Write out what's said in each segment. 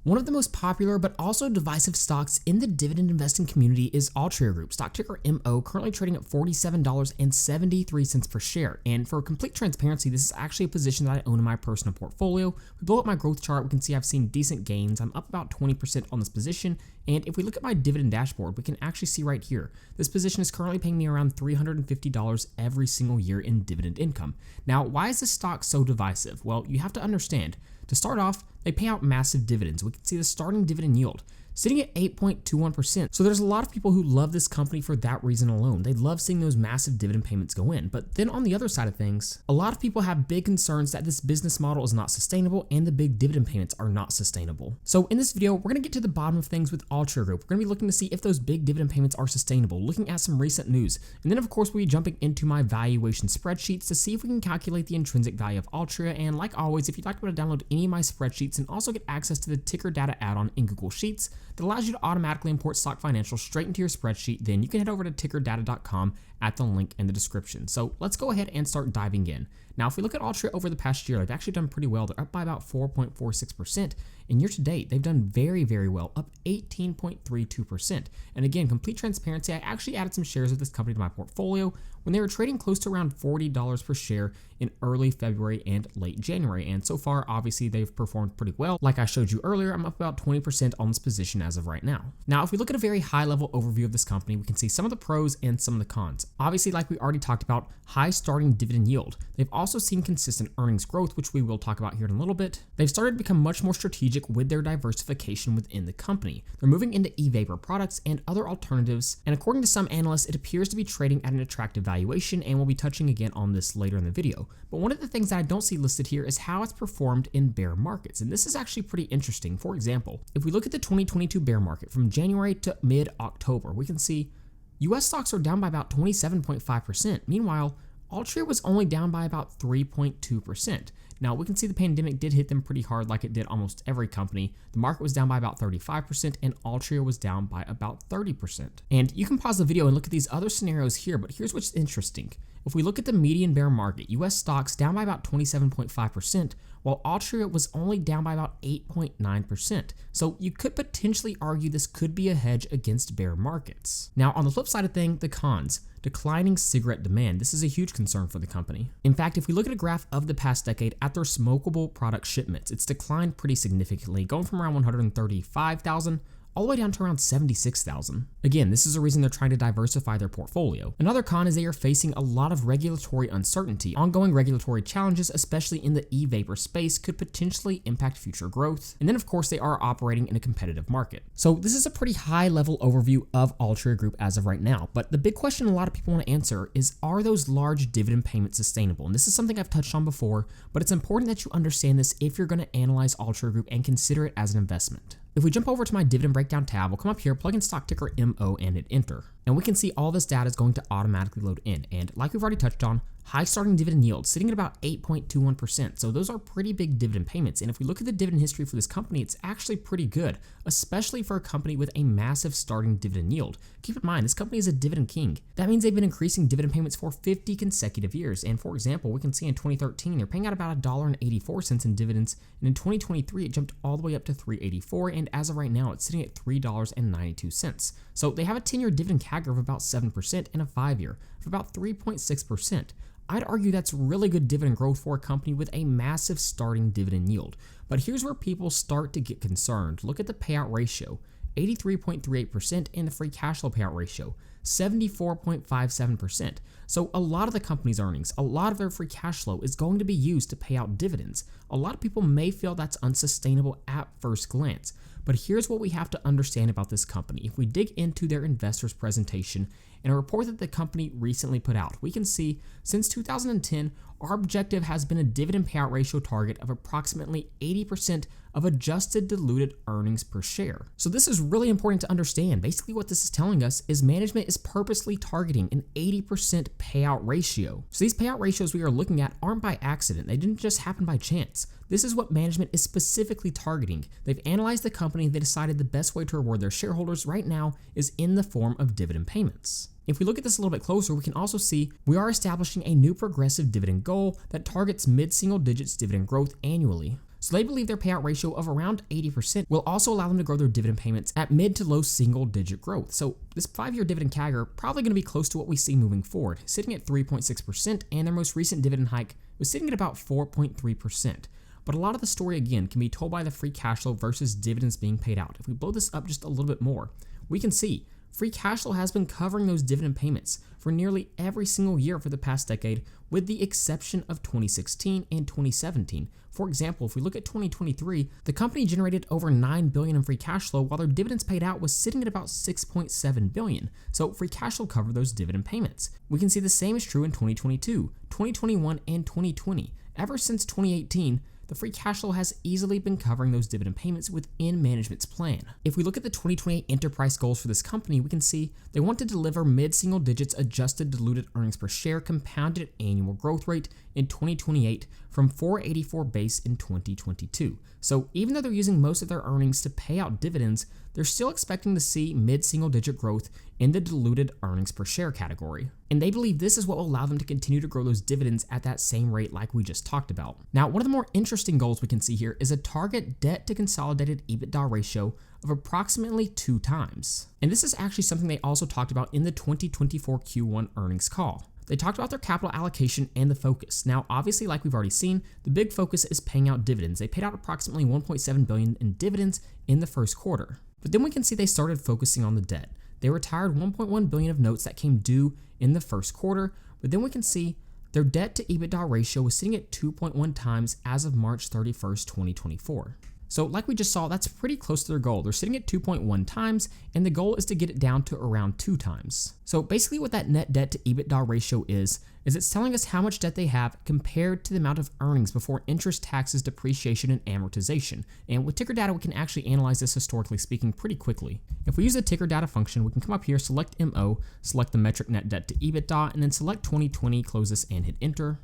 One of the most popular but also divisive stocks in the dividend investing community is Altria Group, stock ticker MO, currently trading at $47.73 per share. And for complete transparency, this is actually a position that I own in my personal portfolio. If we blow up my growth chart, we can see I've seen decent gains. I'm up about 20% on this position. And if we look at my dividend dashboard, we can actually see right here, this position is currently paying me around $350 every single year in dividend income. Now, why is this stock so divisive? Well, you have to understand. To start off, they pay out massive dividends. We can see the starting dividend yield sitting at 8.21%. So there's a lot of people who love this company for that reason alone. They love seeing those massive dividend payments go in. But then on the other side of things, a lot of people have big concerns that this business model is not sustainable and the big dividend payments are not sustainable. So in this video, we're going to get to the bottom of things with Altria Group. We're going to be looking to see if those big dividend payments are sustainable, looking at some recent news. And then of course, we'll be jumping into my valuation spreadsheets to see if we can calculate the intrinsic value of Altria. And like always, if you'd like to download any of my spreadsheets and also get access to the ticker data add-on in Google Sheets, that allows you to automatically import stock financials straight into your spreadsheet, then you can head over to tickerdata.com at the link in the description. So let's go ahead and start diving in. Now, if we look at Altria over the past year, they've actually done pretty well. They're up by about 4.46%. And year to date, they've done very, very well, up 18.32%. And again, complete transparency, I actually added some shares of this company to my portfolio when they were trading close to around $40 per share in early February and late January. And so far, obviously, they've performed pretty well. Like I showed you earlier, I'm up about 20% on this position as of right now. Now, if we look at a very high-level overview of this company, we can see some of the pros and some of the cons. Obviously, like we already talked about, high starting dividend yield. They've also seen consistent earnings growth, which we will talk about here in a little bit. They've started to become much more strategic with their diversification within the company. They're moving into e-vapor products and other alternatives, and according to some analysts, it appears to be trading at an attractive valuation, and we'll be touching again on this later in the video. But one of the things that I don't see listed here is how it's performed in bear markets, and this is actually pretty interesting. For example, if we look at the 2022 bear market from January to mid-October, we can see US stocks are down by about 27.5%. Meanwhile, Altria was only down by about 3.2%. Now, we can see the pandemic did hit them pretty hard like it did almost every company. The market was down by about 35% and Altria was down by about 30%. And you can pause the video and look at these other scenarios here, but here's what's interesting. If we look at the median bear market, US stocks down by about 27.5%, while Altria was only down by about 8.9%. So you could potentially argue this could be a hedge against bear markets. Now, on the flip side of things, the cons. Declining cigarette demand. This is a huge concern for the company. In fact, if we look at a graph of the past decade at their smokable product shipments, it's declined pretty significantly, going from around 135,000 all the way down to around 76,000. Again, this is a reason they're trying to diversify their portfolio. Another con is they are facing a lot of regulatory uncertainty. Ongoing regulatory challenges, especially in the e-vapor space, could potentially impact future growth. And then of course, they are operating in a competitive market. So this is a pretty high level overview of Altria Group as of right now. But the big question a lot of people want to answer is, are those large dividend payments sustainable? And this is something I've touched on before, but it's important that you understand this if you're going to analyze Altria Group and consider it as an investment. If we jump over to my dividend breakdown tab, we'll come up here, plug in stock ticker MO, and hit enter. And we can see all this data is going to automatically load in. And like we've already touched on, high starting dividend yield sitting at about 8.21%. So those are pretty big dividend payments. And if we look at the dividend history for this company, it's actually pretty good, especially for a company with a massive starting dividend yield. Keep in mind, this company is a dividend king. That means they've been increasing dividend payments for 50 consecutive years. And for example, we can see in 2013, they're paying out about $1.84 in dividends. And in 2023, it jumped all the way up to $3.84. And as of right now, it's sitting at $3.92. So they have a 10-year dividend CAGR of about 7% and a 5-year of about 3.6%. I'd argue that's really good dividend growth for a company with a massive starting dividend yield. But here's where people start to get concerned. Look at the payout ratio, 83.38%, and the free cash flow payout ratio, 74.57%. So a lot of the company's earnings, a lot of their free cash flow is going to be used to pay out dividends. A lot of people may feel that's unsustainable at first glance. But here's what we have to understand about this company. If we dig into their investors presentation and a report that the company recently put out, we can see since 2010, our objective has been a dividend payout ratio target of approximately 80% of adjusted diluted earnings per share. So this is really important to understand. Basically what this is telling us is management is purposely targeting an 80% payout ratio. So these payout ratios we are looking at aren't by accident. They didn't just happen by chance. This is what management is specifically targeting. They've analyzed the company and they decided the best way to reward their shareholders right now is in the form of dividend payments. If we look at this a little bit closer, we can also see we are establishing a new progressive dividend goal that targets mid-single digits dividend growth annually. So they believe their payout ratio of around 80% will also allow them to grow their dividend payments at mid to low single digit growth. So this 5-year dividend CAGR probably going to be close to what we see moving forward, sitting at 3.6%, and their most recent dividend hike was sitting at about 4.3%. But a lot of the story, again, can be told by the free cash flow versus dividends being paid out. If we blow this up just a little bit more, we can see free cash flow has been covering those dividend payments for nearly every single year for the past decade, with the exception of 2016 and 2017. For example, if we look at 2023, the company generated over $9 billion in free cash flow, while their dividends paid out was sitting at about $6.7 billion. So free cash flow covered those dividend payments. We can see the same is true in 2022, 2021, and 2020. Ever since 2018, the free cash flow has easily been covering those dividend payments within management's plan. If we look at the 2028 enterprise goals for this company, we can see they want to deliver mid-single digits adjusted diluted earnings per share compounded annual growth rate in 2028 from $4.84 base in 2022. So even though they're using most of their earnings to pay out dividends, they're still expecting to see mid-single digit growth in the diluted earnings per share category. And they believe this is what will allow them to continue to grow those dividends at that same rate like we just talked about. Now, one of the more interesting goals we can see here is a target debt to consolidated EBITDA ratio of approximately 2 times. And this is actually something they also talked about in the 2024 Q1 earnings call. They talked about their capital allocation and the focus. Now, obviously, like we've already seen, the big focus is paying out dividends. They paid out approximately $1.7 billion in dividends in the first quarter. But then we can see they started focusing on the debt. They retired $1.1 billion of notes that came due in the first quarter, but then we can see their debt to EBITDA ratio was sitting at 2.1 times as of March 31st, 2024. So like we just saw, that's pretty close to their goal. They're sitting at 2.1 times, and the goal is to get it down to around 2 times. So basically what that net debt to EBITDA ratio is it's telling us how much debt they have compared to the amount of earnings before interest, taxes, depreciation, and amortization. And with ticker data, we can actually analyze this historically speaking pretty quickly. If we use the ticker data function, we can come up here, select MO, select the metric net debt to EBITDA, and then select 2020, close this and hit enter.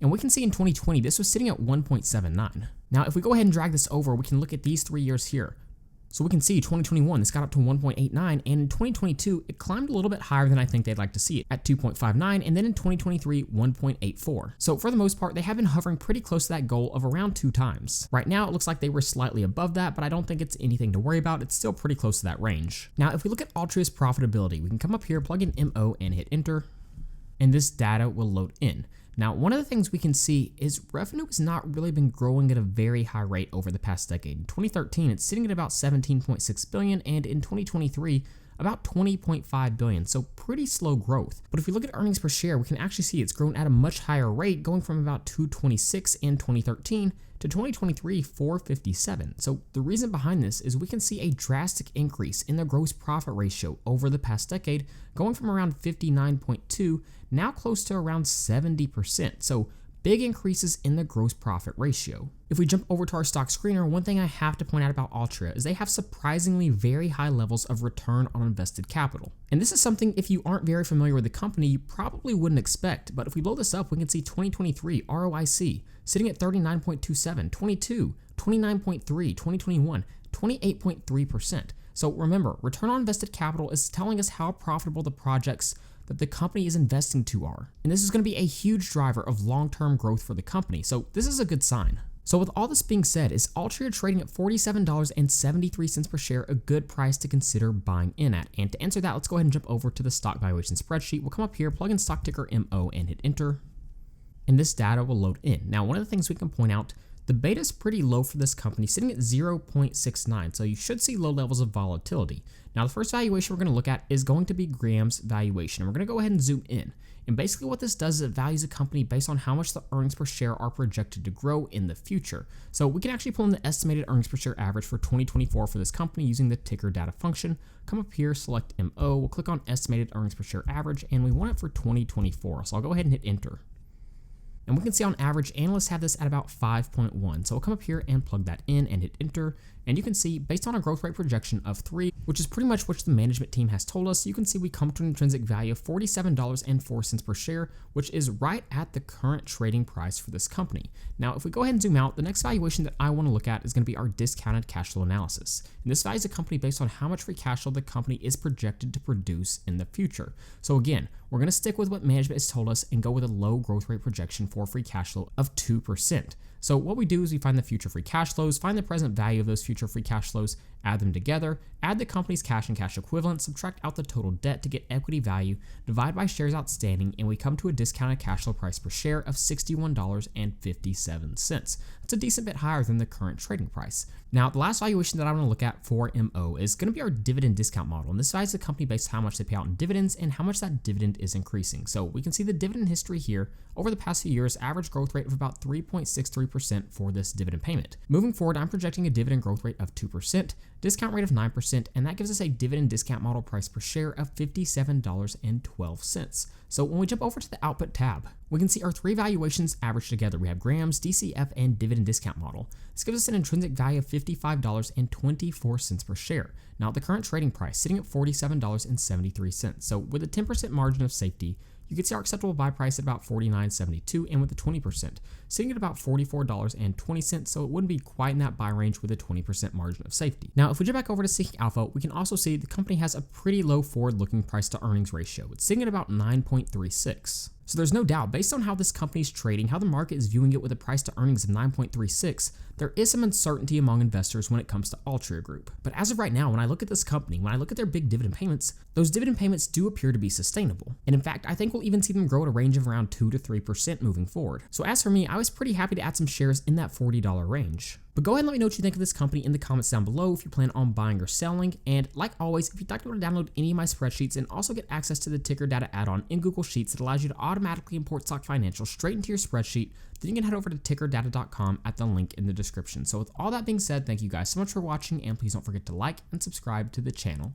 And we can see in 2020, this was sitting at 1.79. Now, if we go ahead and drag this over, we can look at these 3 years here. So we can see 2021, this got up to 1.89, and in 2022, it climbed a little bit higher than I think they'd like to see it at 2.59, and then in 2023, 1.84. So for the most part, they have been hovering pretty close to that goal of around 2 times. Right now, it looks like they were slightly above that, but I don't think it's anything to worry about. It's still pretty close to that range. Now, if we look at Altria's profitability, we can come up here, plug in MO, and hit enter, and this data will load in. Now, one of the things we can see is revenue has not really been growing at a very high rate over the past decade. In 2013, it's sitting at about $17.6 billion, and in 2023, about $20.5 billion, so pretty slow growth. But if we look at earnings per share, we can actually see it's grown at a much higher rate, going from about $2.26 in 2013 to 2023, $4.57. So the reason behind this is we can see a drastic increase in the gross profit ratio over the past decade, going from around 59.2 now close to around 70%. So big increases in the gross profit ratio. If we jump over to our stock screener, one thing I have to point out about Altria is they have surprisingly very high levels of return on invested capital. And this is something, if you aren't very familiar with the company, you probably wouldn't expect. But if we blow this up, we can see 2023 ROIC sitting at 39.27, 22, 29.3, 2021, 28.3%. So remember, return on invested capital is telling us how profitable the projects that the company is investing to are. And this is going to be a huge driver of long-term growth for the company. So this is a good sign. So with all this being said, is Altria trading at $47.73 per share a good price to consider buying in at? And to answer that, let's go ahead and jump over to the stock valuation spreadsheet. We'll come up here, plug in stock ticker MO and hit enter. And this data will load in. Now, one of the things we can point out, the beta is pretty low for this company, sitting at 0.69, so you should see low levels of volatility. Now, the first valuation we're going to look at is going to be Graham's valuation, and we're going to go ahead and zoom in. And basically what this does is it values a company based on how much the earnings per share are projected to grow in the future. So we can actually pull in the estimated earnings per share average for 2024 for this company using the ticker data function. Come up here, select MO, we'll click on estimated earnings per share average, and we want it for 2024. So I'll go ahead and hit enter. And we can see on average, analysts have this at about 5.1. So we'll come up here and plug that in and hit enter. And you can see, based on a growth rate projection of 3, which is pretty much what the management team has told us, you can see we come to an intrinsic value of $47.04 per share, which is right at the current trading price for this company. Now, if we go ahead and zoom out, the next valuation that I want to look at is going to be our discounted cash flow analysis. And this values a company based on how much free cash flow the company is projected to produce in the future. So again, we're going to stick with what management has told us and go with a low growth rate projection for free cash flow of 2%. So what we do is we find the future free cash flows, find the present value of those future free cash flows, add them together, add the company's cash and cash equivalents, subtract out the total debt to get equity value, divide by shares outstanding, and we come to a discounted cash flow price per share of $61.57. That's a decent bit higher than the current trading price. Now, the last valuation that I want to look at for MO is going to be our dividend discount model, and this values the company based on how much they pay out in dividends and how much that dividend is increasing. So we can see the dividend history here over the past few years, average growth rate of about 3.63% for this dividend payment. Moving forward, I'm projecting a dividend growth rate of 2%, discount rate of 9%, and that gives us a dividend discount model price per share of $57.12. So when we jump over to the output tab, we can see our three valuations averaged together. We have grams, DCF, and dividend discount model. This gives us an intrinsic value of $55.24 per share. Now, the current trading price sitting at $47.73. So with a 10% margin of safety, you can see our acceptable buy price at about $49.72, and with the 20% sitting at about $44.20, so it wouldn't be quite in that buy range with a 20% margin of safety. Now, if we jump back over to Seeking Alpha, we can also see the company has a pretty low forward-looking price to earnings ratio. It's sitting at about 9.36. So there's no doubt, based on how this company is trading, how the market is viewing it with a price to earnings of 9.36, there is some uncertainty among investors when it comes to Altria Group. But as of right now, when I look at this company, when I look at their big dividend payments, those dividend payments do appear to be sustainable. And in fact, I think we'll even see them grow at a range of around 2 to 3% moving forward. So as for me, I was pretty happy to add some shares in that $40 range. But go ahead and let me know what you think of this company in the comments down below if you plan on buying or selling. And like always, if you'd like to be able to download any of my spreadsheets and also get access to the ticker data add-on in Google Sheets that allows you to automatically import stock financials straight into your spreadsheet, then you can head over to tickerdata.com at the link in the description. So with all that being said, thank you guys so much for watching, and please don't forget to like and subscribe to the channel.